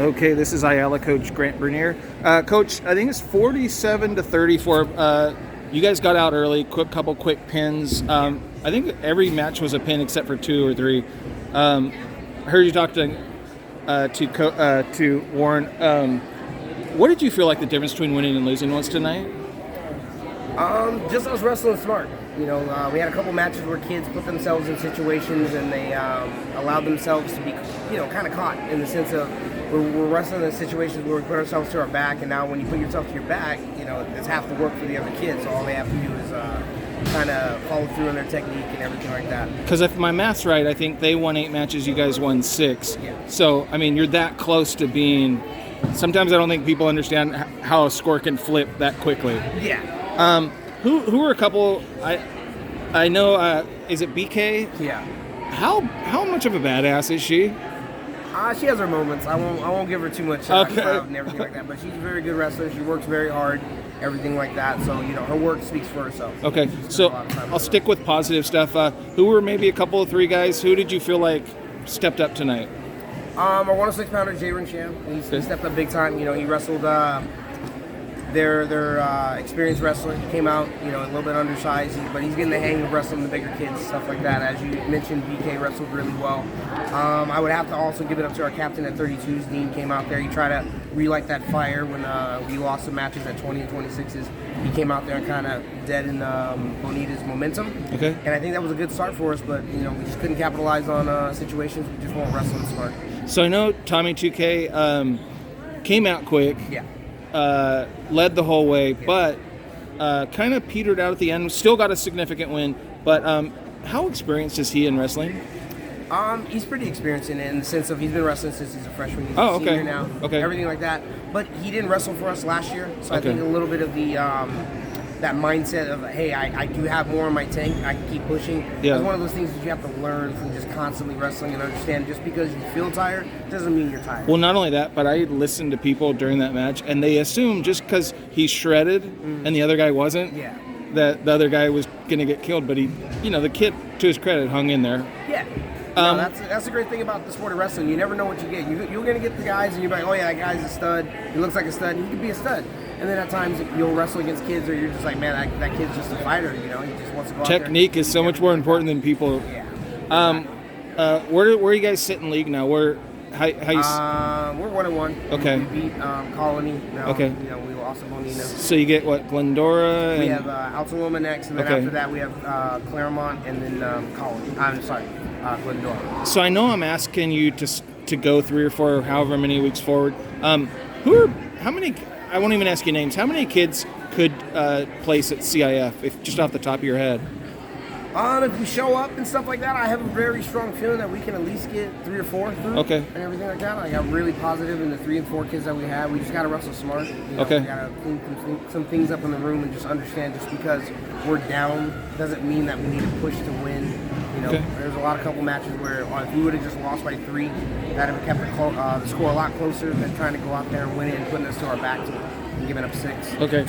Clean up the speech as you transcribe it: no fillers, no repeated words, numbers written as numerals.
Okay, this is Ayala coach Grant Brunier. Coach, I think it's 47-34. You guys got out early, couple quick pins. I think every match was a pin except for 2 or 3. I heard you talk to Warren. What did you feel like the difference between winning and losing was tonight? Just us wrestling smart. We had a couple matches where kids put themselves in situations and they allowed themselves to be, kind of caught in the sense of we're wrestling in situations where we put ourselves to our back, and now when you put yourself to your back, it's half the work for the other kids. So all they have to do is kind of follow through on their technique and everything like that. Because if my math's right, I think they won 8 matches, you guys won 6. Yeah. So, I mean, you're that close to being... Sometimes I don't think people understand how a score can flip that quickly. Yeah. Who are a couple... I know, is it BK? Yeah. How much of a badass is she? She has her moments. I won't give her too much Okay. clout and everything like that. But she's a very good wrestler. She works very hard, everything like that. So her work speaks for herself. Okay, so I'll stick with positive stuff. Who were maybe a couple of 3 guys? Who did you feel like stepped up tonight? Our 106-pounder, Jay Sham. He stepped up big time. He wrestled their experienced wrestler. He came out, a little bit undersized, but he's getting the hang of wrestling the bigger kids, stuff like that. As you mentioned, BK wrestled really well. I would have to also give it up to our captain at 32s. Dean came out there. He tried to relight that fire when we lost some matches at 20 and 26s. He came out there and kind of deadened Bonita's momentum. Okay. And I think that was a good start for us, but we just couldn't capitalize on situations. We just weren't wrestling smart. So I know Tommy 2K came out quick. Yeah. Led the whole way, but kind of petered out at the end. Still got a significant win, but how experienced is he in wrestling? He's pretty experienced in it, in the sense of he's been wrestling since he's a freshman. He's Oh, a okay. senior now. Okay. Everything like that. But he didn't wrestle for us last year, so Okay. I think a little bit of the that mindset of, hey, I do have more in my tank. I can keep pushing. Yeah. It's one of those things that you have to learn from just constantly wrestling and understand. Just because you feel tired doesn't mean you're tired. Well, not only that, but I listened to people during that match, and they assumed just because he's shredded and the other guy wasn't, Yeah. that the other guy was going to get killed. But he, the kid, to his credit, hung in there. Yeah. That's the great thing about the sport of wrestling. You never know what you get. You're going to get the guys, and you're like, oh, yeah, that guy's a stud. He looks like a stud. He could be a stud. And then at times you'll wrestle against kids, or you're just like, man, that kid's just a fighter. He just wants to go out there. Technique is so much more important than people. Yeah. Where you guys sit in league now? How you? We're 1-1. Okay. We beat Colony. Okay. We lost to Bonita. So you get what, Glendora? We have Altaloma next, and then Okay. after that we have Claremont, and then Colony. I'm sorry, Glendora. So I know I'm asking you to go 3 or 4, or however many weeks forward. How many? I won't even ask you names. How many kids could place at CIF, if just off the top of your head? If we show up and stuff like that, I have a very strong feeling that we can at least get 3 or 4 through. Okay. And everything like that. I'm really positive in the 3 and 4 kids that we have. We just got to wrestle smart. Okay. We got to clean some things up in the room and just understand just because we're down doesn't mean that we need to push to win. Okay. There's a couple matches where if we would have just lost by 3, that would have kept the score a lot closer than trying to go out there and win it and putting us to our back and giving up 6. Okay.